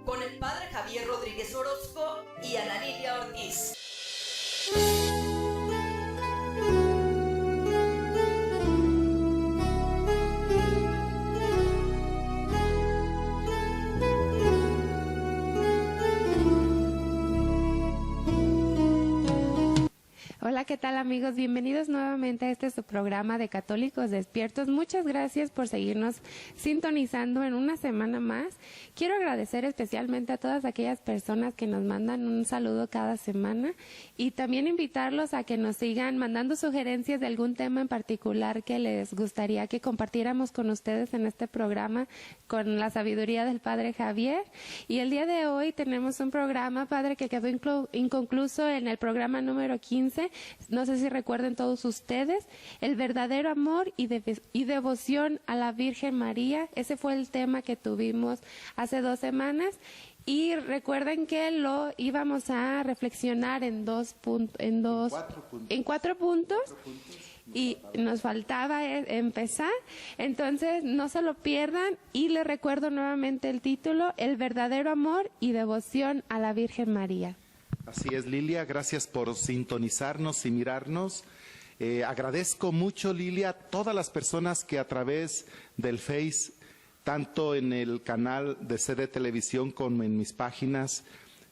con el padre Javier Rodríguez Orozco y Ana Lilia Ortiz. Hola, ¿qué tal amigos? Bienvenidos nuevamente a este su programa de Católicos Despiertos. Muchas gracias por seguirnos sintonizando en una semana más. Quiero agradecer especialmente a todas aquellas personas que nos mandan un saludo cada semana y también invitarlos a que nos sigan mandando sugerencias de algún tema en particular que les gustaría que compartiéramos con ustedes en este programa con la sabiduría del Padre Javier. Y el día de hoy tenemos un programa, Padre, que quedó inconcluso en el programa número 15. No sé si recuerden todos ustedes, el verdadero amor y devoción a la Virgen María. Ese fue el tema que tuvimos hace 2 semanas. Y recuerden que lo íbamos a reflexionar en 4 puntos. Y nos faltaba empezar, entonces no se lo pierdan y les recuerdo nuevamente el título, el verdadero amor y devoción a la Virgen María. Así es, Lilia, gracias por sintonizarnos y mirarnos. Agradezco mucho, Lilia, a todas las personas que a través del Face, tanto en el canal de CD Televisión como en mis páginas,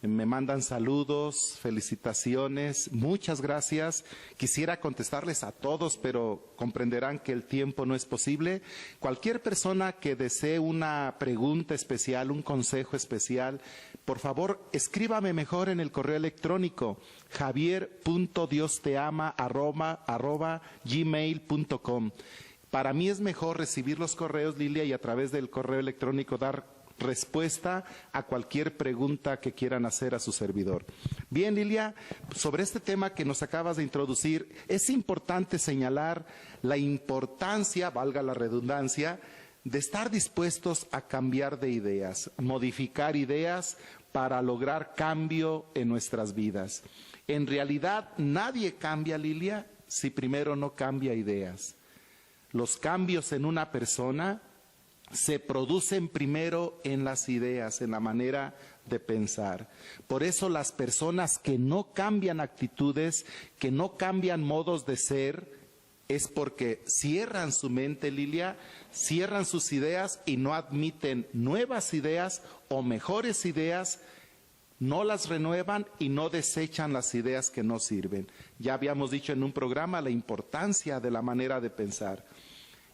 me mandan saludos, felicitaciones, muchas gracias. Quisiera contestarles a todos, pero comprenderán que el tiempo no es posible. Cualquier persona que desee una pregunta especial, un consejo especial, por favor, escríbame mejor en el correo electrónico javier.diosteama@gmail.com. Para mí es mejor recibir los correos, Lilia, y a través del correo electrónico dar respuesta a cualquier pregunta que quieran hacer a su servidor. Bien, Lilia, sobre este tema que nos acabas de introducir, es importante señalar la importancia, valga la redundancia, de estar dispuestos a cambiar de ideas, modificar ideas para lograr cambio en nuestras vidas. En realidad, nadie cambia, Lilia, si primero no cambia ideas. Los cambios en una persona se producen primero en las ideas, en la manera de pensar. Por eso las personas que no cambian actitudes, que no cambian modos de ser, es porque cierran su mente, Lilia, cierran sus ideas y no admiten nuevas ideas o mejores ideas, no las renuevan y no desechan las ideas que no sirven. Ya habíamos dicho en un programa la importancia de la manera de pensar.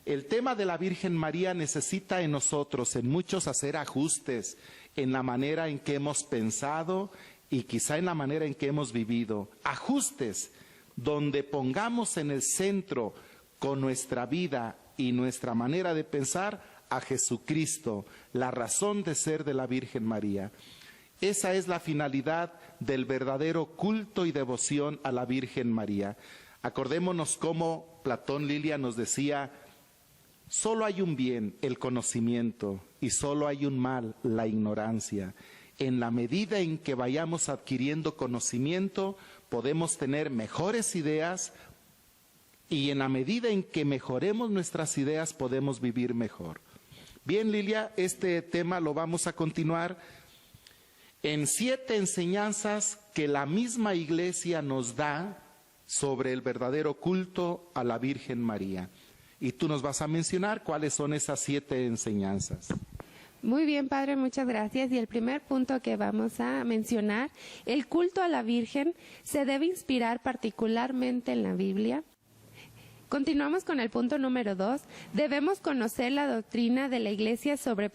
El tema de la Virgen María necesita en nosotros, en muchos, hacer ajustes en la manera en que hemos pensado y quizá en la manera en que hemos vivido. Ajustes donde pongamos en el centro con nuestra vida y nuestra manera de pensar a Jesucristo, la razón de ser de la Virgen María. Esa es la finalidad del verdadero culto y devoción a la Virgen María. Acordémonos cómo Platón, Lilia, nos decía: solo hay un bien, el conocimiento, y solo hay un mal, la ignorancia. En la medida en que vayamos adquiriendo conocimiento, podemos tener mejores ideas, y en la medida en que mejoremos nuestras ideas, podemos vivir mejor. Bien, Lilia, este tema lo vamos a continuar en 7 enseñanzas que la misma Iglesia nos da sobre el verdadero culto a la Virgen María. Y tú nos vas a mencionar cuáles son esas 7 enseñanzas. Muy bien, Padre, muchas gracias. Y el primer punto que vamos a mencionar, el culto a la Virgen se debe inspirar particularmente en la Biblia. Continuamos con el punto número 2. Debemos conocer la doctrina de la Iglesia sobre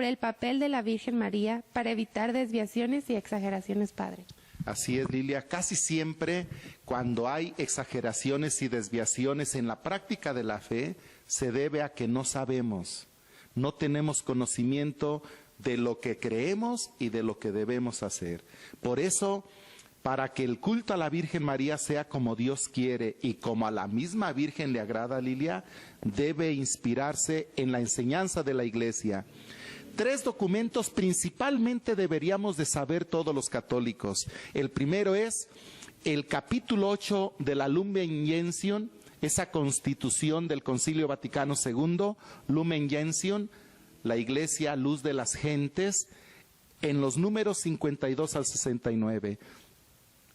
el papel de la Virgen María para evitar desviaciones y exageraciones, Padre. Así es, Lilia. Casi siempre cuando hay exageraciones y desviaciones en la práctica de la fe, se debe a que no sabemos, no tenemos conocimiento de lo que creemos y de lo que debemos hacer. Por eso, para que el culto a la Virgen María sea como Dios quiere y como a la misma Virgen le agrada, Lilia, debe inspirarse en la enseñanza de la Iglesia. 3 documentos principalmente deberíamos de saber todos los católicos. El primero es el capítulo 8 de la Lumen Gentium, esa constitución del Concilio Vaticano II, Lumen Gentium, la Iglesia Luz de las Gentes. en los números 52 al 69.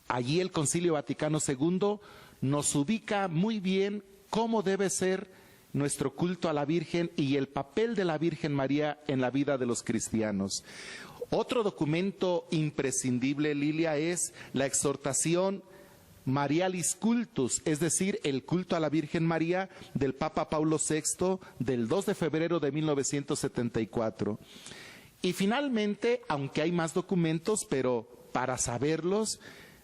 Allí el Concilio Vaticano II nos ubica muy bien cómo debe ser nuestro culto a la Virgen y el papel de la Virgen María en la vida de los cristianos. Otro documento imprescindible, Lilia, es la exhortación Marialis Cultus, es decir, el culto a la Virgen María del Papa Pablo VI del 2 de febrero de 1974. Y finalmente, aunque hay más documentos, pero para saberlos,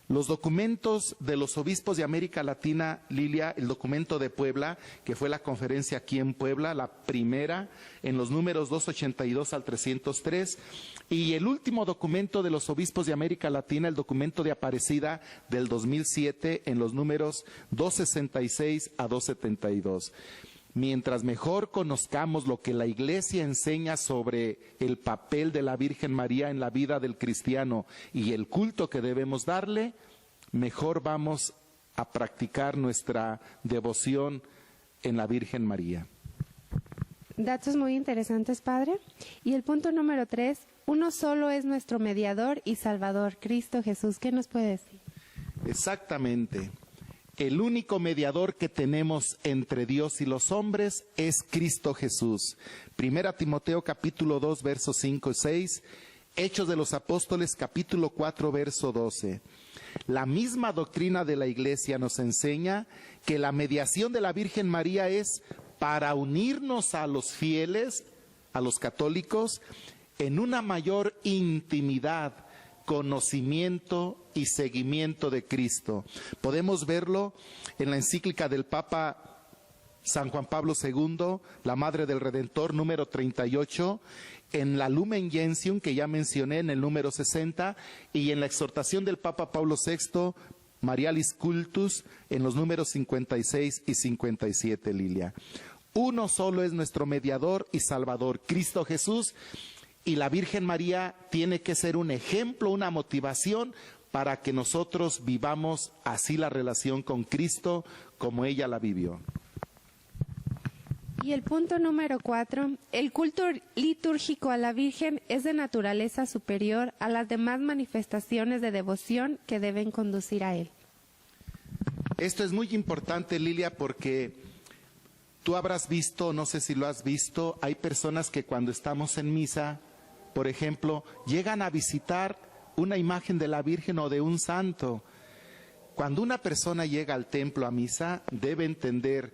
los documentos de los obispos de América Latina, Lilia, el documento de Puebla, que fue la conferencia aquí en Puebla, la primera, en los números 282 al 303, y el último documento de los obispos de América Latina, el documento de Aparecida del 2007, en los números 266 a 272. Mientras mejor conozcamos lo que la Iglesia enseña sobre el papel de la Virgen María en la vida del cristiano y el culto que debemos darle, mejor vamos a practicar nuestra devoción en la Virgen María. Datos muy interesantes, Padre. Y el punto número 3, uno solo es nuestro mediador y salvador, Cristo Jesús. ¿Qué nos puede decir? Exactamente. El único mediador que tenemos entre Dios y los hombres es Cristo Jesús. 1 Timoteo capítulo 2, versos 5 y 6. Hechos de los Apóstoles capítulo 4, verso 12. La misma doctrina de la Iglesia nos enseña que la mediación de la Virgen María es para unirnos a los fieles, a los católicos, en una mayor intimidad, conocimiento y seguimiento de Cristo. Podemos verlo en la encíclica del Papa San Juan Pablo II, la Madre del Redentor, número 38, en la Lumen Gentium, que ya mencioné, en el número 60, y en la exhortación del Papa Pablo VI, Marialis Cultus, en los números 56 y 57, Lilia. Uno solo es nuestro mediador y salvador, Cristo Jesús, y la Virgen María tiene que ser un ejemplo, una motivación para que nosotros vivamos así la relación con Cristo como ella la vivió. Y el punto número 4, el culto litúrgico a la Virgen es de naturaleza superior a las demás manifestaciones de devoción que deben conducir a él. Esto es muy importante, Lilia, porque tú habrás visto, no sé si lo has visto, hay personas que cuando estamos en misa, por ejemplo, llegan a visitar una imagen de la Virgen o de un santo. Cuando una persona llega al templo a misa, debe entender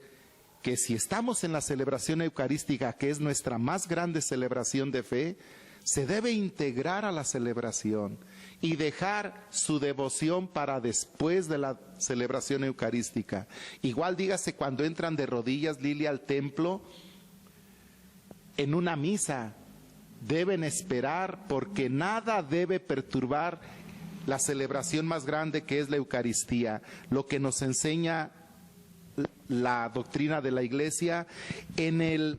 que si estamos en la celebración eucarística, que es nuestra más grande celebración de fe, se debe integrar a la celebración y dejar su devoción para después de la celebración eucarística. Igual dígase cuando entran de rodillas, Lilia, al templo, en una misa, deben esperar porque nada debe perturbar la celebración más grande que es la Eucaristía, lo que nos enseña la doctrina de la Iglesia. En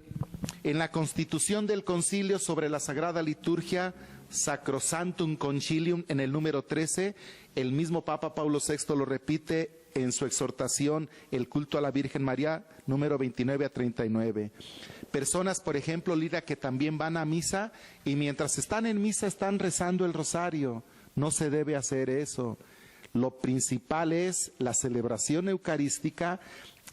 la Constitución del Concilio sobre la Sagrada Liturgia, Sacrosanctum Concilium, en el número 13, el mismo Papa Pablo VI lo repite en su exhortación, el culto a la Virgen María, número 29 a 39. Personas, por ejemplo, Lidia, que también van a misa y mientras están en misa están rezando el rosario. No se debe hacer eso. Lo principal es la celebración eucarística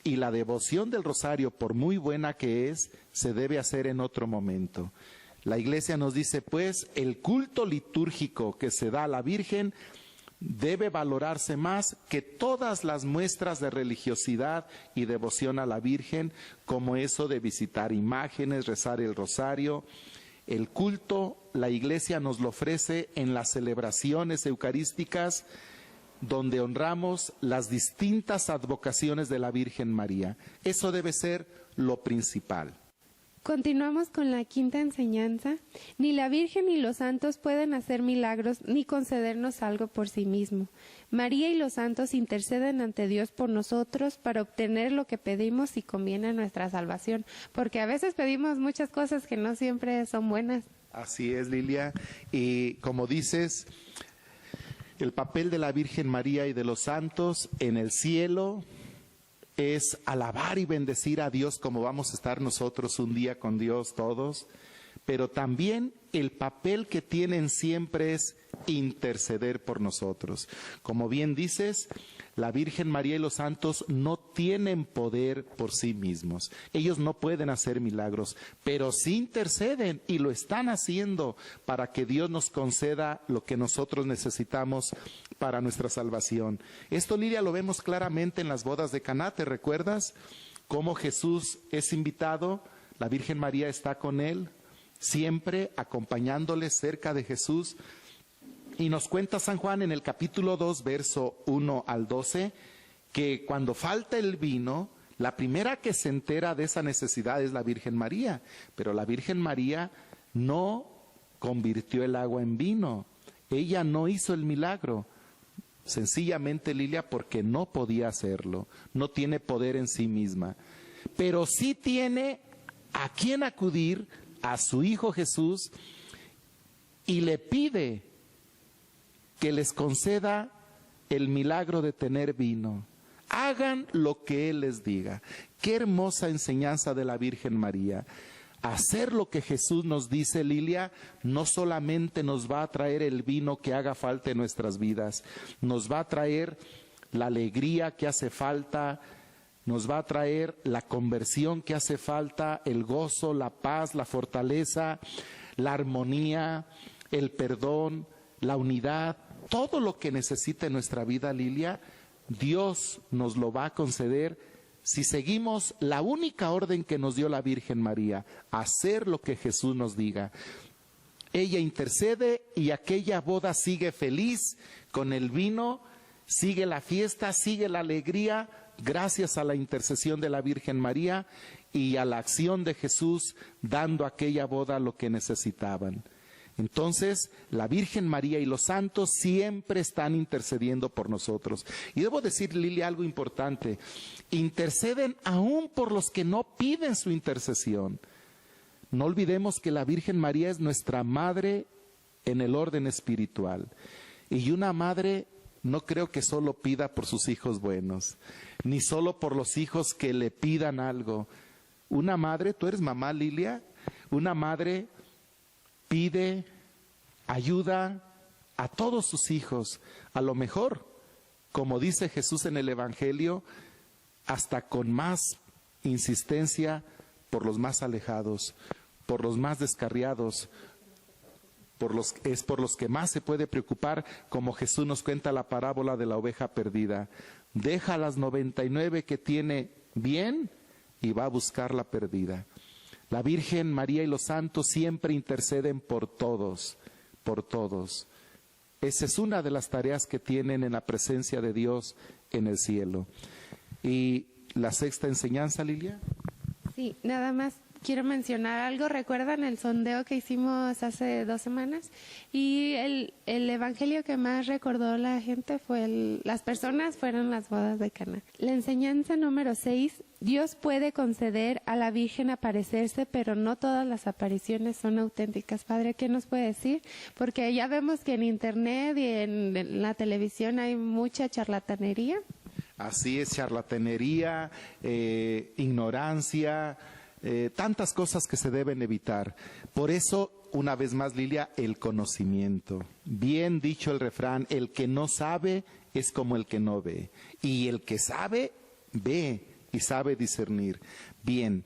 y la devoción del rosario, por muy buena que es, se debe hacer en otro momento. La Iglesia nos dice, pues, el culto litúrgico que se da a la Virgen debe valorarse más que todas las muestras de religiosidad y devoción a la Virgen, como eso de visitar imágenes, rezar el rosario. El culto, la Iglesia nos lo ofrece en las celebraciones eucarísticas, donde honramos las distintas advocaciones de la Virgen María. Eso debe ser lo principal. Continuamos con la quinta enseñanza. Ni la Virgen ni los santos pueden hacer milagros ni concedernos algo por sí mismo. María y los santos interceden ante Dios por nosotros para obtener lo que pedimos y conviene a nuestra salvación, porque a veces pedimos muchas cosas que no siempre son buenas. Así es, Lilia. Y como dices, el papel de la Virgen María y de los santos en el cielo es alabar y bendecir a Dios como vamos a estar nosotros un día con Dios todos, pero también el papel que tienen siempre es interceder por nosotros. Como bien dices, la Virgen María y los santos no tienen poder por sí mismos. Ellos no pueden hacer milagros, pero sí interceden y lo están haciendo para que Dios nos conceda lo que nosotros necesitamos para nuestra salvación. Esto, Lidia, lo vemos claramente en las bodas de Caná. ¿Te recuerdas cómo Jesús es invitado? La Virgen María está con él, siempre acompañándole cerca de Jesús. Y nos cuenta San Juan en el capítulo 2, verso 1 al 12, que cuando falta el vino, la primera que se entera de esa necesidad es la Virgen María. Pero la Virgen María no convirtió el agua en vino. Ella no hizo el milagro. Sencillamente, Lilia, porque no podía hacerlo. No tiene poder en sí misma. Pero sí tiene a quien acudir, a su Hijo Jesús, y le pide que les conceda el milagro de tener vino. Hagan lo que Él les diga. Qué hermosa enseñanza de la Virgen María. Hacer lo que Jesús nos dice, Lilia, no solamente nos va a traer el vino que haga falta en nuestras vidas, nos va a traer la alegría que hace falta, nos va a traer la conversión que hace falta, el gozo, la paz, la fortaleza, la armonía, el perdón, la unidad. Todo lo que necesita en nuestra vida, Lilia, Dios nos lo va a conceder si seguimos la única orden que nos dio la Virgen María, hacer lo que Jesús nos diga. Ella intercede y aquella boda sigue feliz con el vino, sigue la fiesta, sigue la alegría, gracias a la intercesión de la Virgen María y a la acción de Jesús, dando a aquella boda lo que necesitaban. Entonces, la Virgen María y los santos siempre están intercediendo por nosotros. Y debo decir, Lilia, algo importante. Interceden aún por los que no piden su intercesión. No olvidemos que la Virgen María es nuestra madre en el orden espiritual. Y una madre no creo que solo pida por sus hijos buenos, ni solo por los hijos que le pidan algo. Una madre, tú eres mamá, Lilia, una madre pide, ayuda a todos sus hijos, a lo mejor, como dice Jesús en el Evangelio, hasta con más insistencia por los más alejados, por los más descarriados, es por los que más se puede preocupar, como Jesús nos cuenta la parábola de la oveja perdida. Deja las 99 que tiene bien y va a buscar la perdida. La Virgen María y los santos siempre interceden por todos, por todos. Esa es una de las tareas que tienen en la presencia de Dios en el cielo. Y la sexta enseñanza, Lilia. Sí, nada más quiero mencionar algo. ¿Recuerdan el sondeo que hicimos hace 2 semanas? Y el evangelio que más recordó la gente las personas fueron las bodas de Caná. La enseñanza número 6, Dios puede conceder a la Virgen aparecerse, pero no todas las apariciones son auténticas. Padre, ¿qué nos puede decir? Porque ya vemos que en internet y en la televisión hay mucha charlatanería. Así es, charlatanería, ignorancia, tantas cosas que se deben evitar. Por eso, una vez más, Lilia, el conocimiento. Bien dicho el refrán, el que no sabe es como el que no ve. Y el que sabe, ve y sabe discernir. Bien,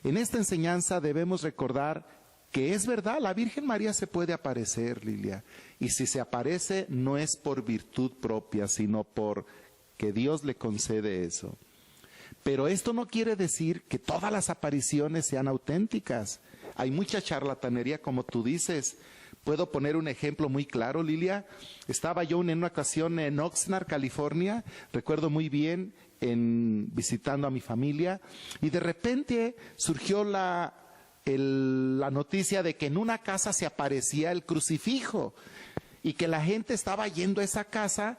en esta enseñanza debemos recordar que es verdad, la Virgen María se puede aparecer, Lilia. Y si se aparece, no es por virtud propia, sino por que Dios le concede eso. Pero esto no quiere decir que todas las apariciones sean auténticas. Hay mucha charlatanería, como tú dices. Puedo poner un ejemplo muy claro, Lilia. Estaba yo en una ocasión en Oxnard, California, recuerdo muy bien, visitando a mi familia, y de repente surgió la noticia de que en una casa se aparecía el crucifijo, y que la gente estaba yendo a esa casa,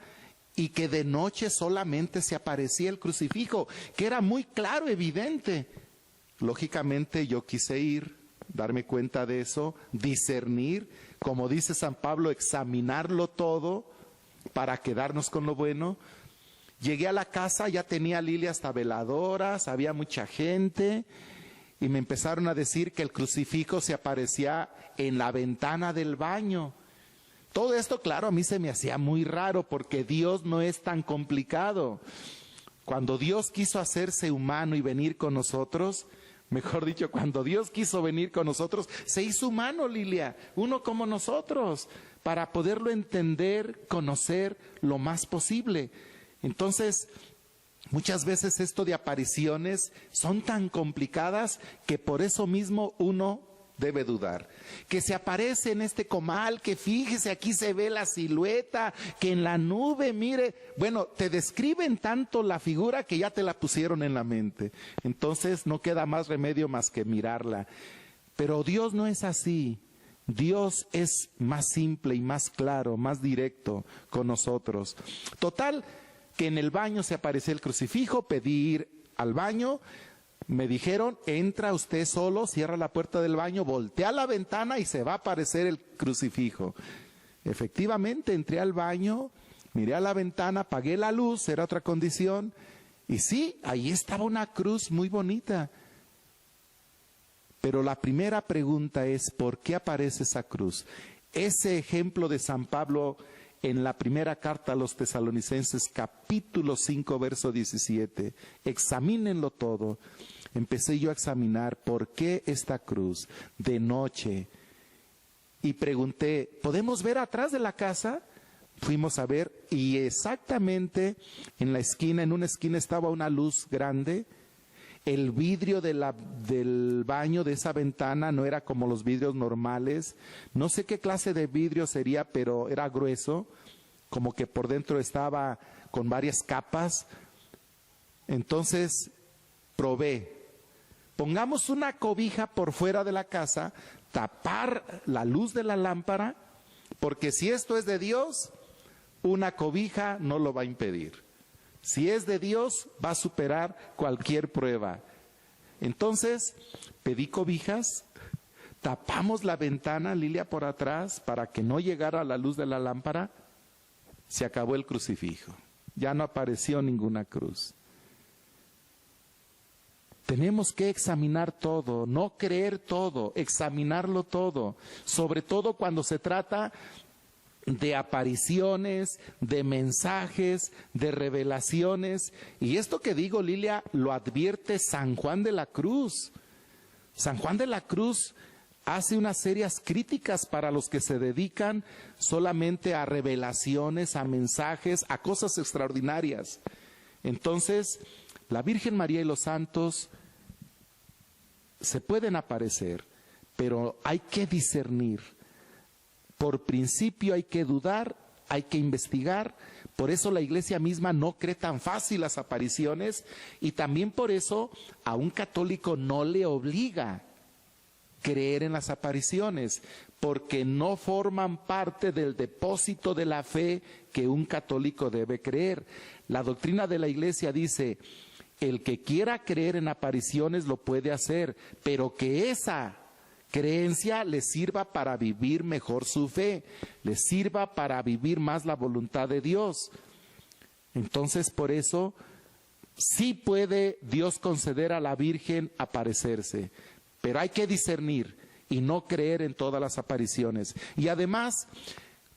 y que de noche solamente se aparecía el crucifijo, que era muy claro, evidente. Lógicamente yo quise ir, darme cuenta de eso, discernir, como dice San Pablo, examinarlo todo para quedarnos con lo bueno. Llegué a la casa, ya tenía Lilia hasta veladoras, había mucha gente, y me empezaron a decir que el crucifijo se aparecía en la ventana del baño. Todo esto, claro, a mí se me hacía muy raro porque Dios no es tan complicado. Cuando Dios quiso hacerse humano y venir con nosotros, mejor dicho, cuando Dios quiso venir con nosotros, se hizo humano, Lilia, uno como nosotros, para poderlo entender, conocer lo más posible. Entonces, muchas veces esto de apariciones son tan complicadas que por eso mismo uno debe dudar. Que se aparece en este comal, que fíjese, aquí se ve la silueta, que en la nube, mire, bueno, te describen tanto la figura que ya te la pusieron en la mente. Entonces no queda más remedio más que mirarla. Pero Dios no es así. Dios es más simple y más claro, más directo con nosotros. Total, que en el baño se apareció el crucifijo, pedí ir al baño. Me dijeron, entra usted solo, cierra la puerta del baño, voltea la ventana y se va a aparecer el crucifijo. Efectivamente, entré al baño, miré a la ventana, apagué la luz, era otra condición. Y sí, ahí estaba una cruz muy bonita. Pero la primera pregunta es, ¿por qué aparece esa cruz? Ese ejemplo de San Pablo en la primera carta a los Tesalonicenses, capítulo 5, verso 17. Examínenlo todo. Empecé yo a examinar por qué esta cruz de noche. Y pregunté, ¿podemos ver atrás de la casa? Fuimos a ver y exactamente en la esquina, en una esquina estaba una luz grande. El vidrio del baño, de esa ventana, no era como los vidrios normales. No sé qué clase de vidrio sería, pero era grueso, como que por dentro estaba con varias capas. Entonces probé. Pongamos una cobija por fuera de la casa, tapar la luz de la lámpara, porque si esto es de Dios, una cobija no lo va a impedir. Si es de Dios, va a superar cualquier prueba. Entonces, pedí cobijas, tapamos la ventana, Lilia, por atrás, para que no llegara la luz de la lámpara. Se acabó el crucifijo. Ya no apareció ninguna cruz. Tenemos que examinar todo, no creer todo, examinarlo todo. Sobre todo cuando se trata de apariciones, de mensajes, de revelaciones. Y esto que digo, Lilia, lo advierte San Juan de la Cruz. San Juan de la Cruz hace unas serias críticas para los que se dedican solamente a revelaciones, a mensajes, a cosas extraordinarias. Entonces, la Virgen María y los santos se pueden aparecer, pero hay que discernir. Por principio hay que dudar, hay que investigar. Por eso la Iglesia misma no cree tan fácil las apariciones y también por eso a un católico no le obliga creer en las apariciones, porque no forman parte del depósito de la fe que un católico debe creer. La doctrina de la Iglesia dice, el que quiera creer en apariciones lo puede hacer, pero que esa creencia le sirva para vivir mejor su fe, le sirva para vivir más la voluntad de Dios. Entonces, por eso, sí puede Dios conceder a la Virgen aparecerse, pero hay que discernir y no creer en todas las apariciones. Y además,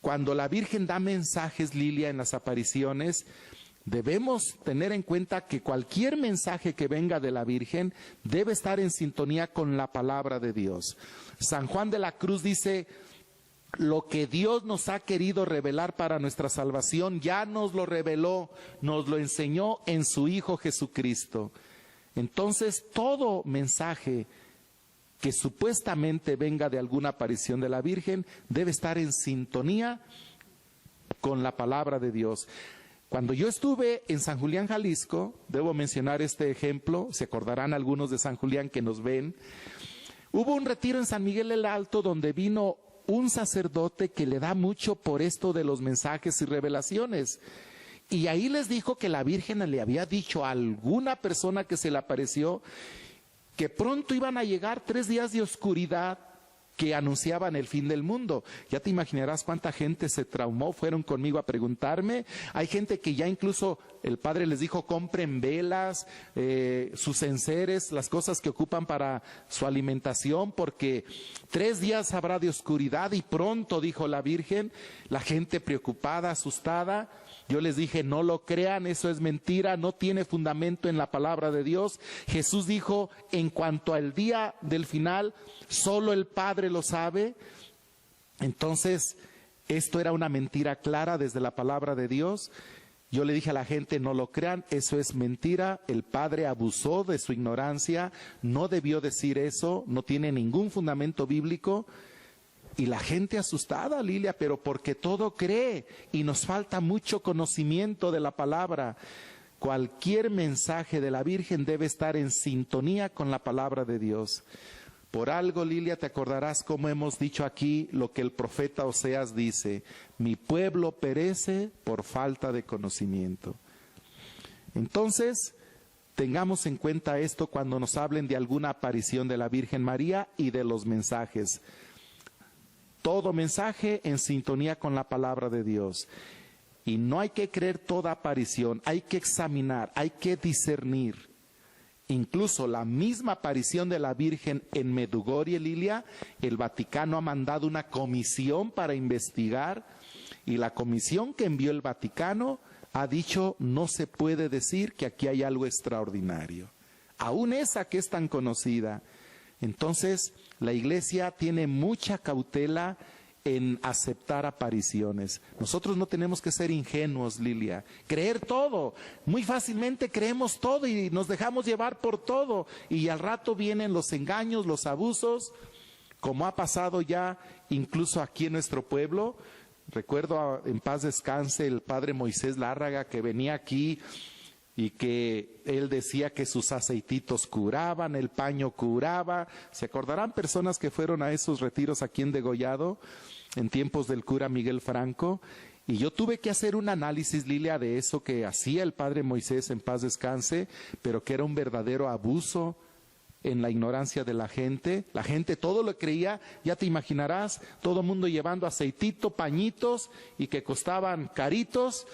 cuando la Virgen da mensajes, Lilia, en las apariciones, debemos tener en cuenta que cualquier mensaje que venga de la Virgen debe estar en sintonía con la palabra de Dios. San Juan de la Cruz dice, lo que Dios nos ha querido revelar para nuestra salvación, ya nos lo reveló, nos lo enseñó en su Hijo Jesucristo. Entonces, todo mensaje que supuestamente venga de alguna aparición de la Virgen debe estar en sintonía con la palabra de Dios. Cuando yo estuve en San Julián, Jalisco, debo mencionar este ejemplo, se acordarán algunos de San Julián que nos ven, hubo un retiro en San Miguel el Alto donde vino un sacerdote que le da mucho por esto de los mensajes y revelaciones. Y ahí les dijo que la Virgen le había dicho a alguna persona que se le apareció que pronto iban a llegar 3 días de oscuridad que anunciaban el fin del mundo. Ya te imaginarás cuánta gente se traumó, fueron conmigo a preguntarme. Hay gente que ya incluso el padre les dijo, compren velas, sus enseres, las cosas que ocupan para su alimentación, porque 3 días habrá de oscuridad y pronto, dijo la Virgen. La gente preocupada, asustada. Yo les dije, no lo crean, eso es mentira, no tiene fundamento en la palabra de Dios. Jesús dijo, en cuanto al día del final, solo el Padre lo sabe. Entonces, esto era una mentira clara desde la palabra de Dios. Yo le dije a la gente, no lo crean, eso es mentira. El Padre abusó de su ignorancia, no debió decir eso, no tiene ningún fundamento bíblico. Y la gente asustada, Lilia, pero porque todo cree y nos falta mucho conocimiento de la palabra. Cualquier mensaje de la Virgen debe estar en sintonía con la palabra de Dios. Por algo, Lilia, te acordarás como hemos dicho aquí lo que el profeta Oseas dice: mi pueblo perece por falta de conocimiento. Entonces, tengamos en cuenta esto cuando nos hablen de alguna aparición de la Virgen María y de los mensajes. Todo mensaje en sintonía con la palabra de Dios. Y no hay que creer toda aparición, hay que examinar, hay que discernir. Incluso la misma aparición de la Virgen en Medjugorje, Lilia, el Vaticano ha mandado una comisión para investigar, y la comisión que envió el Vaticano ha dicho, no se puede decir que aquí hay algo extraordinario. Aún esa que es tan conocida. Entonces, la Iglesia tiene mucha cautela en aceptar apariciones. Nosotros no tenemos que ser ingenuos, Lilia, creer todo. Muy fácilmente creemos todo y nos dejamos llevar por todo. Y al rato vienen los engaños, los abusos, como ha pasado ya incluso aquí en nuestro pueblo. Recuerdo, en paz descanse, el padre Moisés Lárraga, que venía aquí y que él decía que sus aceititos curaban, el paño curaba. ¿Se acordarán personas que fueron a esos retiros aquí en Degollado en tiempos del cura Miguel Franco? Y yo tuve que hacer un análisis, Lilia, de eso que hacía el padre Moisés, en paz descanse, pero que era un verdadero abuso en la ignorancia de la gente. La gente todo lo creía, ya te imaginarás, todo el mundo llevando aceitito, pañitos, y que costaban caritos,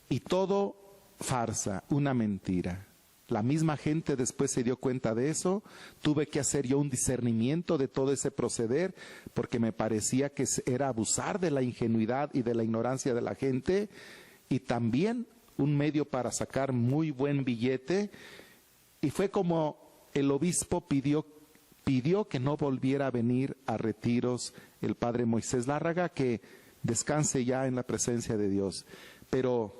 y todo farsa, una mentira. La misma gente después se dio cuenta de eso. Tuve que hacer yo un discernimiento de todo ese proceder, porque me parecía que era abusar de la ingenuidad y de la ignorancia de la gente, y también un medio para sacar muy buen billete. Y fue como el obispo pidió que no volviera a venir a retiros el padre Moisés Lárraga, que descanse ya en la presencia de Dios. Pero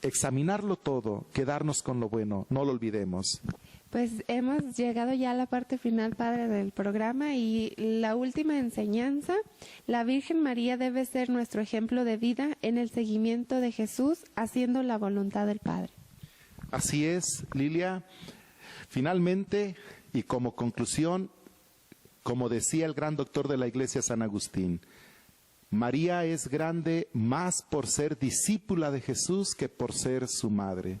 examinarlo todo, quedarnos con lo bueno, no lo olvidemos. Pues hemos llegado ya a la parte final, padre, del programa, y la última enseñanza: la Virgen María debe ser nuestro ejemplo de vida en el seguimiento de Jesús, haciendo la voluntad del Padre. Así es, Lilia. Finalmente, y como conclusión, como decía el gran doctor de la Iglesia, San Agustín, María es grande más por ser discípula de Jesús que por ser su madre.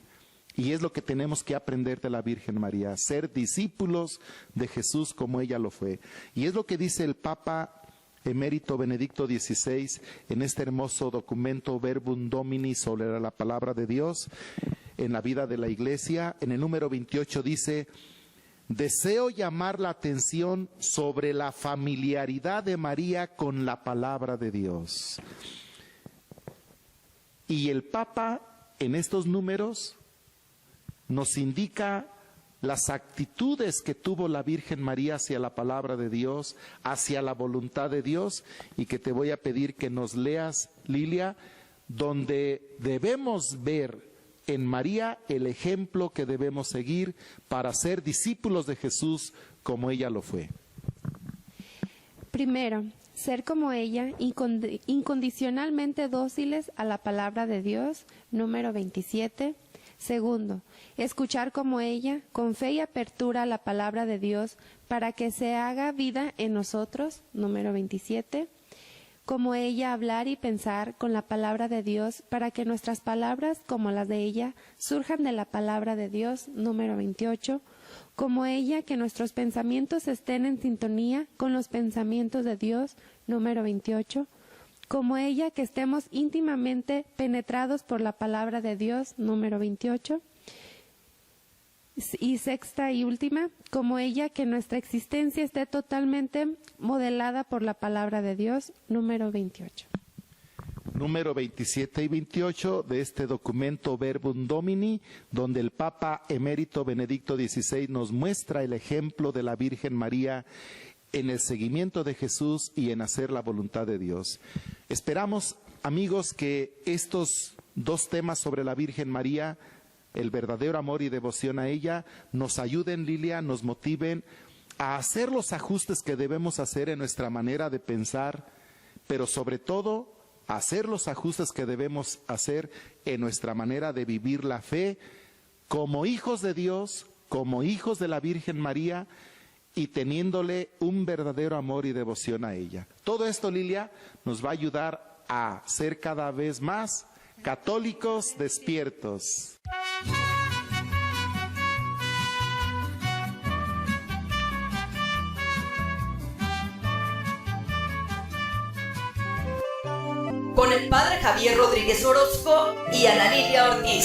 Y es lo que tenemos que aprender de la Virgen María, ser discípulos de Jesús como ella lo fue. Y es lo que dice el Papa Emérito Benedicto XVI en este hermoso documento Verbum Domini sobre la palabra de Dios en la vida de la Iglesia. En el número 28 dice: deseo llamar la atención sobre la familiaridad de María con la palabra de Dios. Y el Papa en estos números nos indica las actitudes que tuvo la Virgen María hacia la palabra de Dios, hacia la voluntad de Dios, y que te voy a pedir que nos leas, Lilia, donde debemos ver en María el ejemplo que debemos seguir para ser discípulos de Jesús como ella lo fue. Primero, ser como ella, incondicionalmente dóciles a la palabra de Dios, número 27. Segundo, escuchar como ella, con fe y apertura a la palabra de Dios, para que se haga vida en nosotros, número 27. Como ella, hablar y pensar con la palabra de Dios, para que nuestras palabras, como las de ella, surjan de la palabra de Dios, número 28. como ella que nuestros pensamientos estén en sintonía con los pensamientos de Dios, número 28, como ella que estemos íntimamente penetrados por la palabra de Dios, número 28, y sexta y última, como ella que nuestra existencia esté totalmente modelada por la palabra de Dios, número 28. Número 27 y 28 de este documento Verbum Domini, donde el Papa Emérito Benedicto XVI nos muestra el ejemplo de la Virgen María en el seguimiento de Jesús y en hacer la voluntad de Dios. Esperamos, amigos, que estos dos temas sobre la Virgen María, el verdadero amor y devoción a ella, nos ayuden, Lilia, nos motiven a hacer los ajustes que debemos hacer en nuestra manera de pensar, pero sobre todo hacer los ajustes que debemos hacer en nuestra manera de vivir la fe como hijos de Dios, como hijos de la Virgen María y teniéndole un verdadero amor y devoción a ella. Todo esto, Lilia, nos va a ayudar a ser cada vez más católicos despiertos. Con el padre Javier Rodríguez Orozco y Ana Lilia Ortiz.